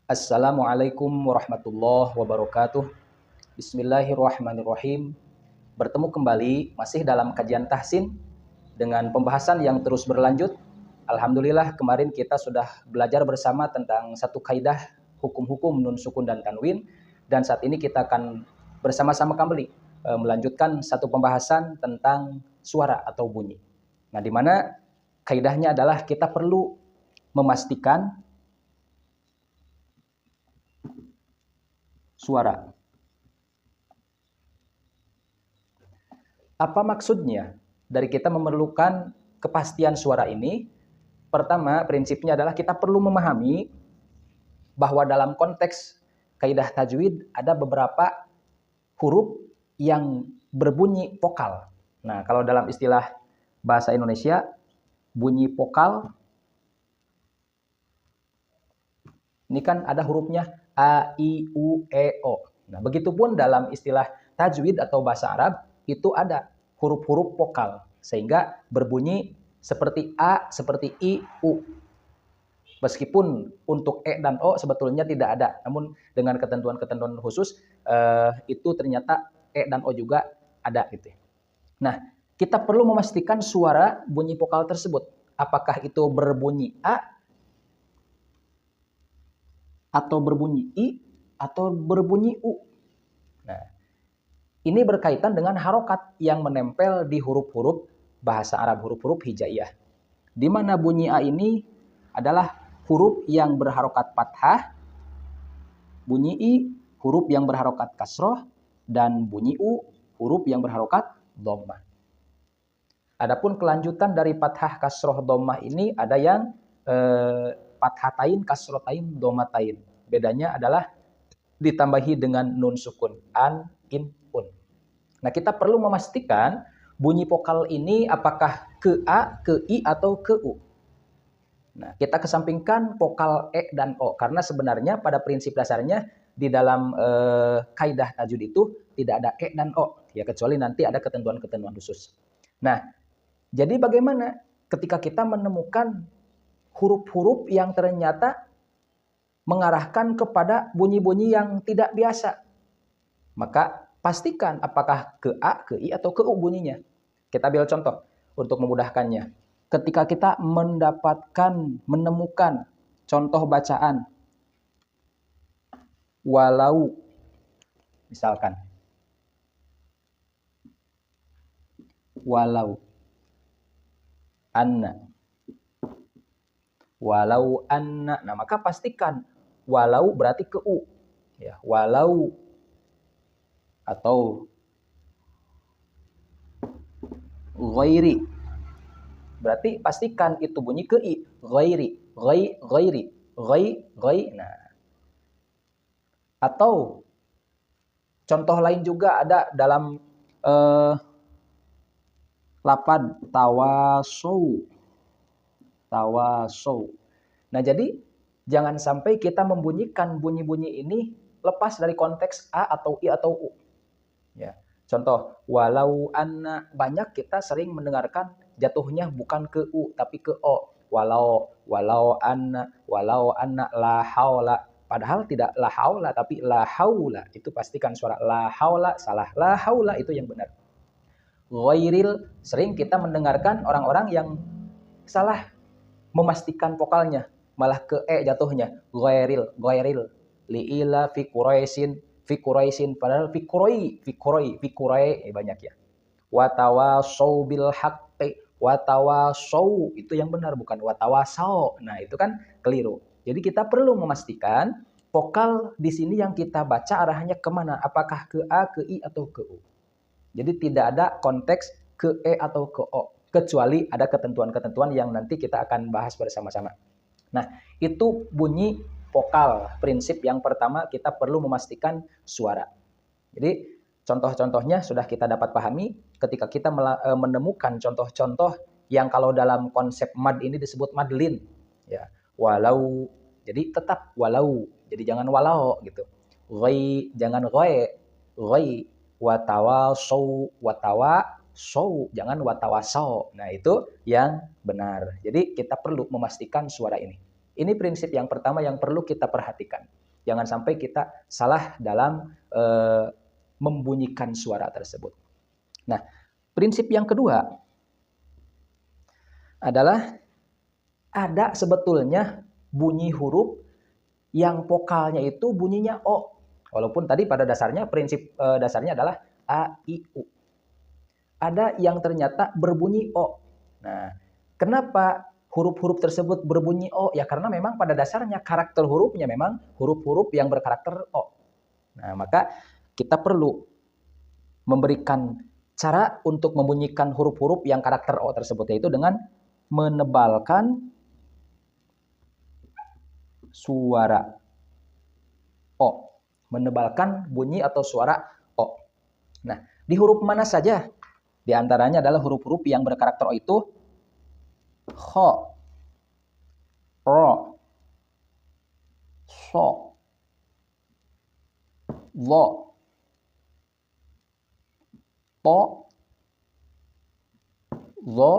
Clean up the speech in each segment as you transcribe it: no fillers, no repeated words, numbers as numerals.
Assalamualaikum warahmatullahi wabarakatuh. Bismillahirrahmanirrahim. Bertemu kembali masih dalam kajian tahsin dengan pembahasan yang terus berlanjut. Alhamdulillah kemarin kita sudah belajar bersama tentang satu kaidah hukum-hukum nun sukun dan tanwin, dan saat ini kita akan bersama-sama kembali melanjutkan satu pembahasan tentang suara atau bunyi. Nah, di mana kaidahnya adalah kita perlu memastikan suara. Apa maksudnya dari kita memerlukan kepastian suara ini? Pertama, prinsipnya adalah kita perlu memahami bahwa dalam konteks kaidah tajwid ada beberapa huruf yang berbunyi vokal. Nah, kalau dalam istilah bahasa Indonesia, bunyi vokal ini kan ada hurufnya A, I, U, E, O. Nah, begitupun dalam istilah tajwid atau bahasa Arab, itu ada huruf-huruf vokal. Sehingga berbunyi seperti A, seperti I, U. Meskipun untuk E dan O sebetulnya tidak ada. Namun dengan ketentuan-ketentuan khusus, itu ternyata E dan O juga ada. Gitu. Nah, kita perlu memastikan suara bunyi vokal tersebut. Apakah itu berbunyi A, atau berbunyi I, atau berbunyi U. Nah, ini berkaitan dengan harokat yang menempel di huruf-huruf bahasa Arab, huruf-huruf hijaiyah. Di mana bunyi A ini adalah huruf yang berharokat fathah, bunyi I huruf yang berharokat kasroh, dan bunyi U huruf yang berharokat dhammah. Adapun kelanjutan dari fathah, kasroh, dhammah ini ada yang fathatain, kasrotain, dhammatain. Bedanya adalah ditambahi dengan nun sukun, an, in, un. Nah, kita perlu memastikan bunyi vokal ini apakah ke A, ke I, atau ke U. Nah, kita kesampingkan vokal E dan O, karena sebenarnya pada prinsip dasarnya di dalam kaidah tajwid itu tidak ada E dan O, ya kecuali nanti ada ketentuan-ketentuan khusus. Nah, jadi bagaimana ketika kita menemukan huruf-huruf yang ternyata mengarahkan kepada bunyi-bunyi yang tidak biasa? Maka pastikan apakah ke A, ke I, atau ke U bunyinya. Kita ambil contoh untuk memudahkannya. Ketika kita menemukan contoh bacaan walau, misalkan walau anna, walau anna. Nah, maka pastikan walau berarti ke U. Ya, walau atau ghairi. Berarti pastikan itu bunyi ke I. Ghairi, ghairi, ghai. Nah. Atau contoh lain juga ada dalam lapad tawasau. Tawasau. Nah, jadi jangan sampai kita membunyikan bunyi-bunyi ini lepas dari konteks A atau I atau U. Ya. Contoh, walau anna, banyak kita sering mendengarkan jatuhnya bukan ke U tapi ke O. Walau anna la haula. Padahal tidak la haula tapi la haula. Itu pastikan suara la haula salah. La haula itu yang benar. Ghairil, sering kita mendengarkan orang-orang yang salah memastikan vokalnya, malah ke E jatuhnya. Ghairil. Li'ila fi Quraisyin, padahal fi Quroi banyak ya. Watawasau bil haqqi, watawasau itu yang benar, bukan watawasau. Nah, itu kan keliru. Jadi kita perlu memastikan vokal di sini yang kita baca arahnya kemana, apakah ke A, ke I, atau ke U. Jadi tidak ada konteks ke E atau ke O, kecuali ada ketentuan-ketentuan yang nanti kita akan bahas bersama-sama. Nah, itu bunyi vokal. Prinsip yang pertama, kita perlu memastikan suara. Jadi contoh-contohnya sudah kita dapat pahami ketika kita menemukan contoh-contoh yang kalau dalam konsep mad ini disebut madlin. Ya, walau. Jadi tetap walau. Jadi jangan walau gitu. Ghai, jangan ghai. Ghai. Watawasau, jangan watawasau. Nah, itu yang benar. Jadi kita perlu memastikan suara ini. Ini prinsip yang pertama yang perlu kita perhatikan. Jangan sampai kita salah dalam membunyikan suara tersebut. Nah, prinsip yang kedua adalah ada sebetulnya bunyi huruf yang vokalnya itu bunyinya O. Walaupun tadi pada dasarnya prinsip dasarnya adalah A, I, U. Ada yang ternyata berbunyi O. Nah, kenapa huruf-huruf tersebut berbunyi O? Ya karena memang pada dasarnya karakter hurufnya memang huruf-huruf yang berkarakter O. Nah, maka kita perlu memberikan cara untuk membunyikan huruf-huruf yang karakter O tersebut, yaitu dengan menebalkan suara O. Menebalkan bunyi atau suara O. Nah, di huruf mana saja? Di antaranya adalah huruf-huruf yang berkarakter O itu Kho, Ro, So, Lo, To, Zo,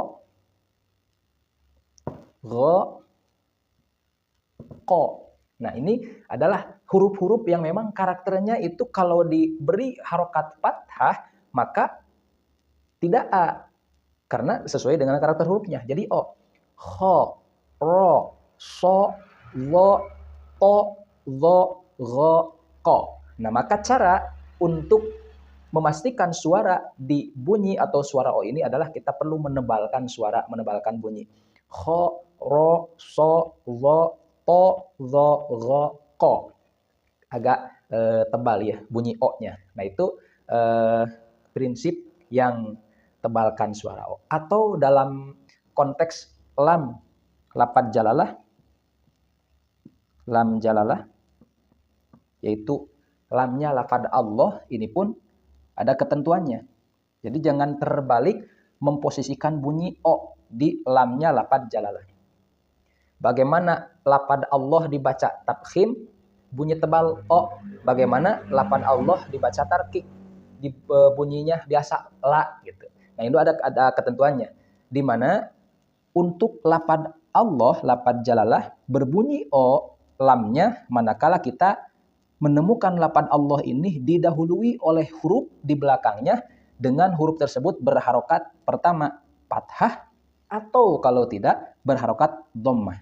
Go, Ko. Nah, ini adalah huruf-huruf yang memang karakternya itu kalau diberi harokat fathah, maka tidak A. Karena sesuai dengan karakter hurufnya. Jadi O. Kho, Ro, So, Lo, To, Zo, Go, Ko. Nah, maka cara untuk memastikan suara di bunyi atau suara O ini adalah kita perlu menebalkan suara, menebalkan bunyi. Kho, Ro, So, Lo, To, Zo, Go, Ko. Agak tebal ya bunyi O-nya. Nah, itu prinsip yang tebalkan suara O. Atau dalam konteks lam, lafadz jalalah, lam jalalah, yaitu lamnya lafadz Allah, ini pun ada ketentuannya. Jadi jangan terbalik memposisikan bunyi O di lamnya lafadz jalalah. Bagaimana lafadz Allah dibaca tafkhim, bunyi tebal O. Bagaimana lafadz Allah dibaca tarkik, bunyinya biasa la gitu. Nah, itu ada ketentuannya. Di mana untuk lafadz Allah, lafadz jalalah berbunyi O lamnya manakala kita menemukan lafadz Allah ini didahului oleh huruf di belakangnya dengan huruf tersebut berharokat pertama fathah atau kalau tidak berharokat dhammah.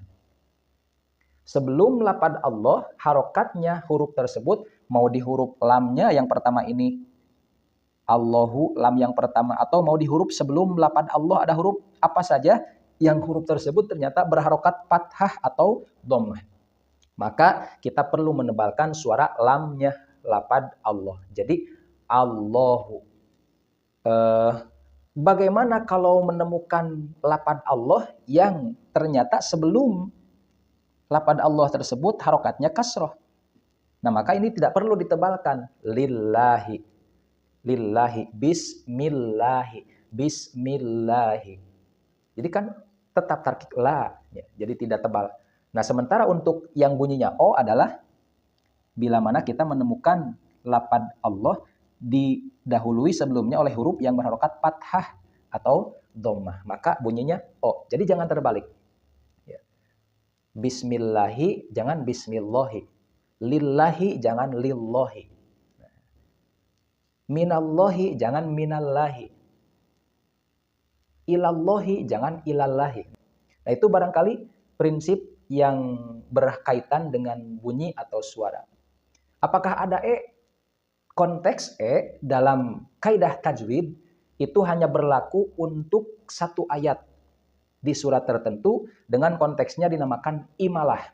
Sebelum lafadz Allah, harokatnya huruf tersebut mau di huruf lamnya yang pertama ini Allahu, lam yang pertama, atau mau di huruf sebelum lafadz Allah ada huruf apa saja yang huruf tersebut ternyata berharokat fathah atau dhammah. Maka kita perlu menebalkan suara lamnya lafadz Allah. Jadi Allahu. Bagaimana kalau menemukan lafadz Allah yang ternyata sebelum lafadz Allah tersebut harokatnya kasroh? Nah, maka ini tidak perlu ditebalkan. Lillahi, lillahi, bismillahi, bismillahi. Jadi kan tetap tarkik la, ya, jadi tidak tebal. Nah, sementara untuk yang bunyinya O adalah bila mana kita menemukan lafadz Allah didahului sebelumnya oleh huruf yang berharokat fathah atau dhammah, maka bunyinya O. Jadi jangan terbalik. Bismillahi, jangan bismillahi. Lillahi, jangan lillahi. Minallahi, jangan minallahi. Ilallahi, jangan ilallahi. Nah, itu barangkali prinsip yang berkaitan dengan bunyi atau suara. Apakah ada E? Konteks E dalam kaidah tajwid itu hanya berlaku untuk satu ayat di surat tertentu dengan konteksnya dinamakan imalah.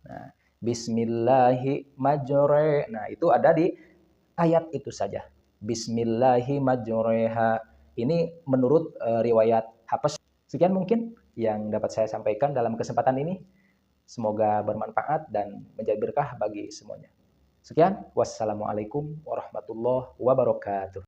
Nah, bismillahi majore. Nah, itu ada di ayat itu saja. Bismillahi majoreha. Ini menurut riwayat Hafs. Sekian mungkin yang dapat saya sampaikan dalam kesempatan ini. Semoga bermanfaat dan menjadi berkah bagi semuanya. Sekian, wassalamualaikum warahmatullahi wabarakatuh.